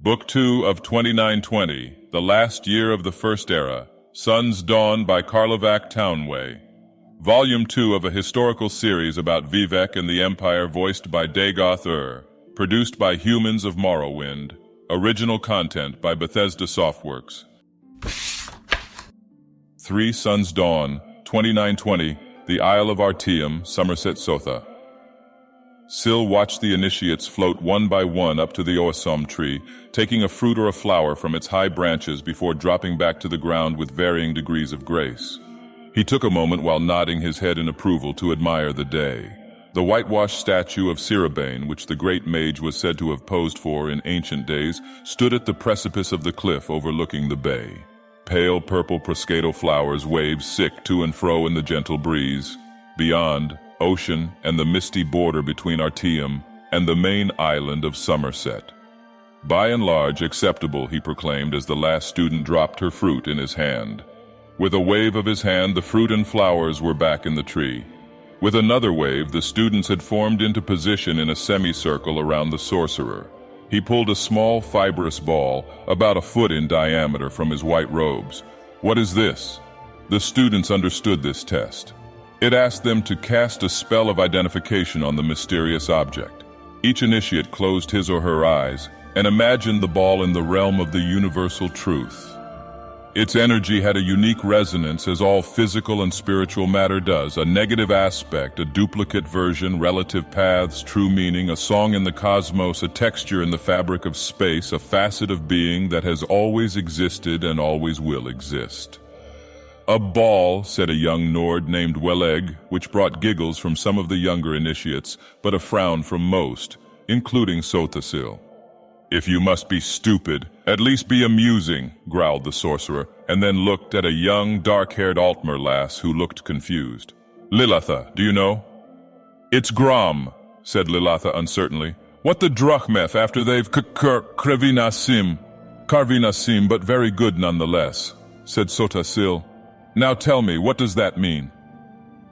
Book 2 of 2920, The Last Year of the First Era, Sun's Dawn by Karlovac Townway. Volume 2 of a historical series about Vivek and the Empire voiced by Dagoth, produced by Humans of Morrowind. Original content by Bethesda Softworks. 3 Sun's Dawn, 2920, the Isle of Artium, Somerset Sotha. Syl watched the initiates float one by one up to the Oasom tree, taking a fruit or a flower from its high branches before dropping back to the ground with varying degrees of grace. He took a moment while nodding his head in approval to admire the day. The whitewashed statue of Ciribane, which the great mage was said to have posed for in ancient days, stood at the precipice of the cliff overlooking the bay. Pale purple proscato flowers waved sick to and fro in the gentle breeze. Beyond, ocean and the misty border between Artium and the main island of Somerset. By and large acceptable, he proclaimed as the last student dropped her fruit in his hand. With a wave of his hand, the fruit and flowers were back in the tree. With another wave, the students had formed into position in a semicircle around the sorcerer. He pulled a small, fibrous ball, about a foot in diameter, from his white robes. "What is this?" The students understood this test. It asked them to cast a spell of identification on the mysterious object. Each initiate closed his or her eyes and imagined the ball in the realm of the universal truth. Its energy had a unique resonance, as all physical and spiritual matter does: a negative aspect, a duplicate version, relative paths, true meaning, a song in the cosmos, a texture in the fabric of space, a facet of being that has always existed and always will exist. "A ball," said a young Nord named Weleg, which brought giggles from some of the younger initiates, but a frown from most, including Sothasil. "If you must be stupid, at least be amusing," growled the sorcerer, and then looked at a young, dark-haired Altmer lass who looked confused. "Lilatha, do you know?" "It's Grom," said Lilatha uncertainly. "What the drachmeth after they've Krevinasim? Karvinasim, but very good nonetheless," said Sothasil. "Now tell me, what does that mean?"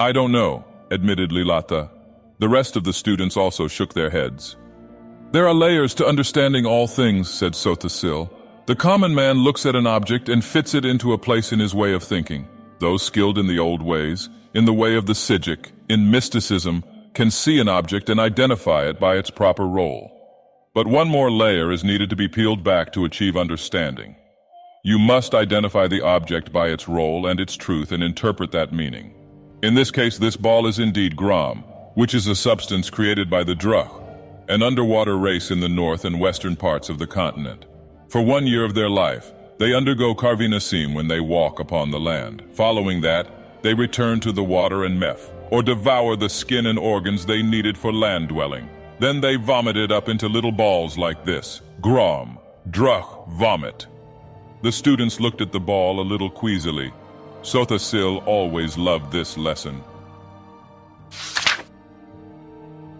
"I don't know," admitted Lilatha. The rest of the students also shook their heads. "There are layers to understanding all things," said Sothasil. "The common man looks at an object and fits it into a place in his way of thinking. Those skilled in the old ways, in the way of the Psijic, in mysticism, can see an object and identify it by its proper role. But one more layer is needed to be peeled back to achieve understanding. You must identify the object by its role and its truth and interpret that meaning. In this case, this ball is indeed Grom, which is a substance created by the Drach, an underwater race in the north and western parts of the continent. For 1 year of their life, they undergo Karvinasim when they walk upon the land. Following that, they return to the water and meth, or devour the skin and organs they needed for land dwelling. Then they vomit it up into little balls like this: Grom, Drach, vomit. The students looked at the ball a little queasily. Sothasil always loved this lesson.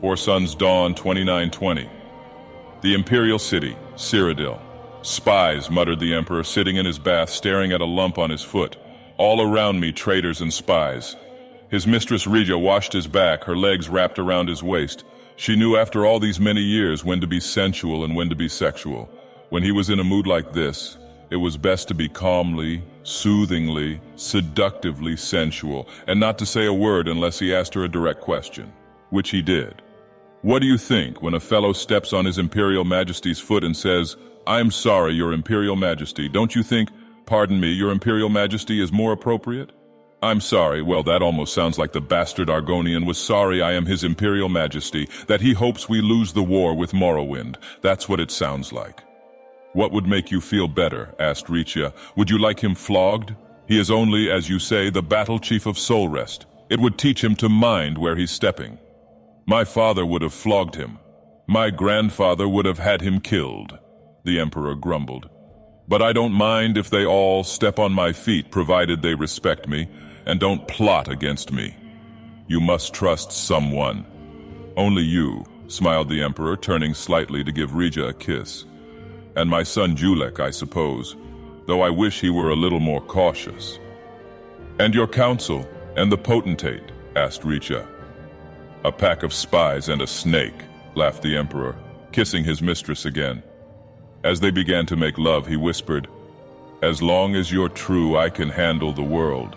4 Sun's Dawn, 2920. The Imperial City, Cyrodiil. "Spies," muttered the Emperor, sitting in his bath, staring at a lump on his foot. "All around me, traitors and spies." His mistress Rija washed his back, her legs wrapped around his waist. She knew after all these many years when to be sensual and when to be sexual. When he was in a mood like this, it was best to be calmly, soothingly, seductively sensual, and not to say a word unless he asked her a direct question, which he did. "What do you think when a fellow steps on his Imperial Majesty's foot and says, 'I'm sorry, Your Imperial Majesty'? Don't you think, 'Pardon me, Your Imperial Majesty' is more appropriate? 'I'm sorry,' well, that almost sounds like the bastard Argonian was sorry I am his Imperial Majesty, that he hopes we lose the war with Morrowind. That's what it sounds like." "What would make you feel better?" asked Richa. "Would you like him flogged? He is only, as you say, the battle chief of Solrest. It would teach him to mind where he's stepping." "My father would have flogged him. My grandfather would have had him killed," the Emperor grumbled. "But I don't mind if they all step on my feet, provided they respect me and don't plot against me. You must trust someone." "Only you," smiled the Emperor, turning slightly to give Rija a kiss. "And my son Julek, I suppose, though I wish he were a little more cautious." "And your council, and the potentate?" asked Richa. "A pack of spies and a snake," laughed the Emperor, kissing his mistress again. As they began to make love, he whispered, "As long as you're true, I can handle the world."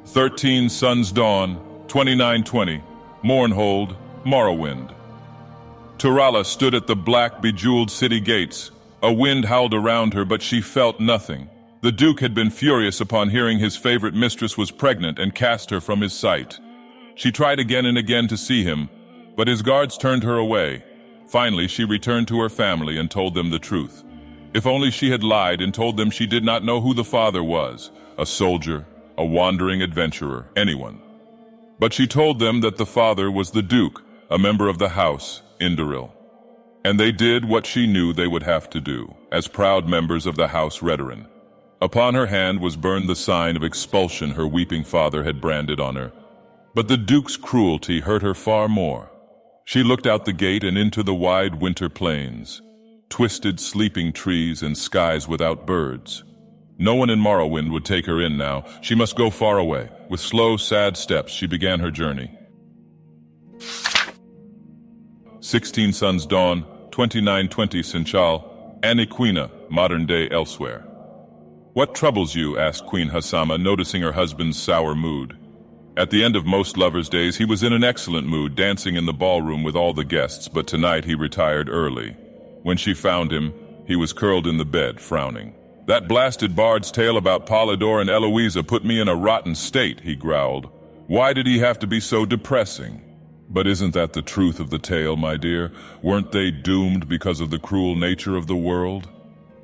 13 Suns Dawn, 2920, Mournhold, Morrowind. Turala stood at the black, bejeweled city gates. A wind howled around her, but she felt nothing. The Duke had been furious upon hearing his favorite mistress was pregnant and cast her from his sight. She tried again and again to see him, but his guards turned her away. Finally, she returned to her family and told them the truth. If only she had lied and told them she did not know who the father was, a soldier, a wandering adventurer, anyone. But she told them that the father was the Duke, a member of the house, Indoril. And they did what she knew they would have to do, as proud members of the House Redoran. Upon her hand was burned the sign of expulsion her weeping father had branded on her. But the Duke's cruelty hurt her far more. She looked out the gate and into the wide winter plains, twisted sleeping trees and skies without birds. No one in Morrowind would take her in now. She must go far away. With slow, sad steps, she began her journey. 16 Suns Dawn, 2920 Sinchal, Aniquina, modern-day Elsewhere. "What troubles you?" asked Queen Hassama, noticing her husband's sour mood. At the end of most lovers' days, he was in an excellent mood, dancing in the ballroom with all the guests, but tonight he retired early. When she found him, he was curled in the bed, frowning. "That blasted bard's tale about Polydor and Eloisa put me in a rotten state," he growled. "Why did he have to be so depressing?" "But isn't that the truth of the tale, my dear? Weren't they doomed because of the cruel nature of the world?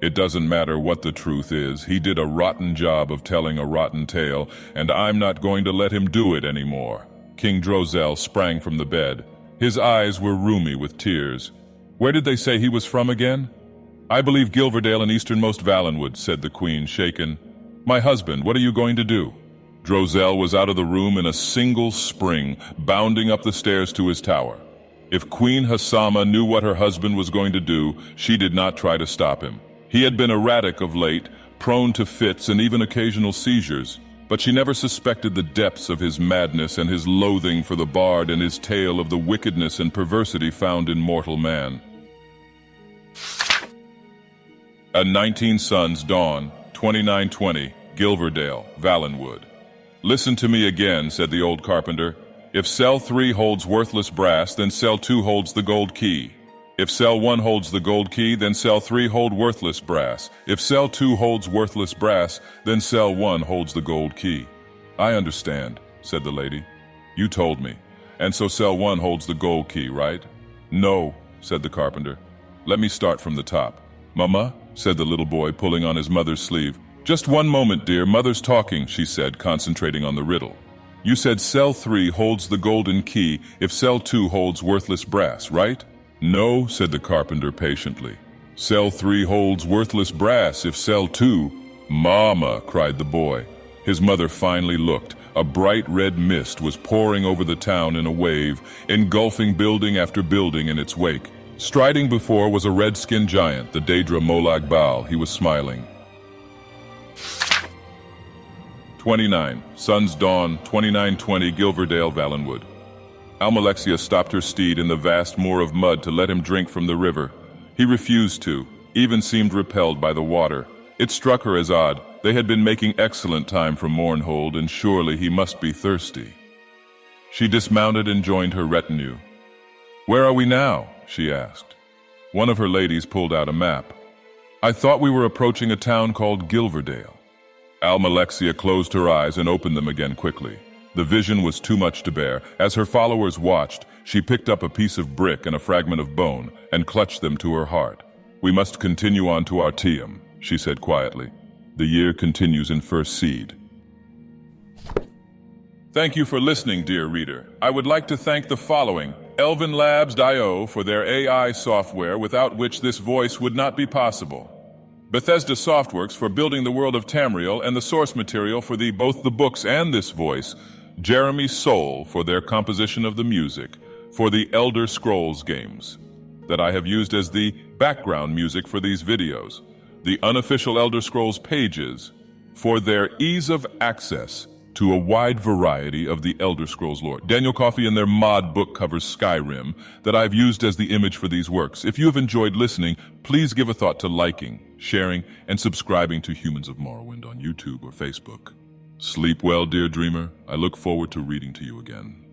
It doesn't matter what the truth is. He did a rotten job of telling a rotten tale, and I'm not going to let him do it anymore." King Drozel sprang from the bed. His eyes were rheumy with tears. "Where did they say he was from again?" "I believe Gilverdale and easternmost Valenwood," said the Queen, shaken. "My husband, what are you going to do?" Drozel was out of the room in a single spring, bounding up the stairs to his tower. If Queen Hassama knew what her husband was going to do, she did not try to stop him. He had been erratic of late, prone to fits and even occasional seizures, but she never suspected the depths of his madness and his loathing for the bard and his tale of the wickedness and perversity found in mortal man. A 19 Suns Dawn, 2920, Gilverdale, Valenwood. "Listen to me again," said the old carpenter. "If cell 3 holds worthless brass, then cell 2 holds the gold key. If cell 1 holds the gold key, then cell 3 hold worthless brass. If cell 2 holds worthless brass, then cell 1 holds the gold key." "I understand," said the lady. "You told me. And so cell 1 holds the gold key, right?" "No," said the carpenter. "Let me start from the top." "Mama," said the little boy, pulling on his mother's sleeve. "Just one moment, dear. Mother's talking," she said, concentrating on the riddle. "You said cell 3 holds the golden key if cell 2 holds worthless brass, right?" "No," said the carpenter patiently. "Cell 3 holds worthless brass if cell 2... "Mama!" cried the boy. His mother finally looked. A bright red mist was pouring over the town in a wave, engulfing building after building in its wake. Striding before was a red-skinned giant, the Daedra Molag Bal. He was smiling. 29. Sun's Dawn, 2920, Gilverdale, Valenwood. Almalexia stopped her steed in the vast moor of mud to let him drink from the river. He refused to, even seemed repelled by the water. It struck her as odd. They had been making excellent time from Mournhold, and surely he must be thirsty. She dismounted and joined her retinue. "Where are we now?" she asked. One of her ladies pulled out a map. "I thought we were approaching a town called Gilverdale." Almalexia closed her eyes and opened them again quickly. The vision was too much to bear. As her followers watched, she picked up a piece of brick and a fragment of bone and clutched them to her heart. "We must continue on to Artium," she said quietly. "The year continues in first seed." Thank you for listening, dear reader. I would like to thank the following: ElvenLabs.io for their AI software, without which this voice would not be possible. Bethesda Softworks for building the world of Tamriel and the source material for both the books and this voice. Jeremy Soule for their composition of the music for the Elder Scrolls games that I have used as the background music for these videos. The unofficial Elder Scrolls pages for their ease of access to a wide variety of the Elder Scrolls lore. Daniel Coffey and their mod book covers Skyrim that I've used as the image for these works. If you have enjoyed listening, please give a thought to liking, sharing, and subscribing to Humans of Morrowind on YouTube or Facebook. Sleep well, dear dreamer. I look forward to reading to you again.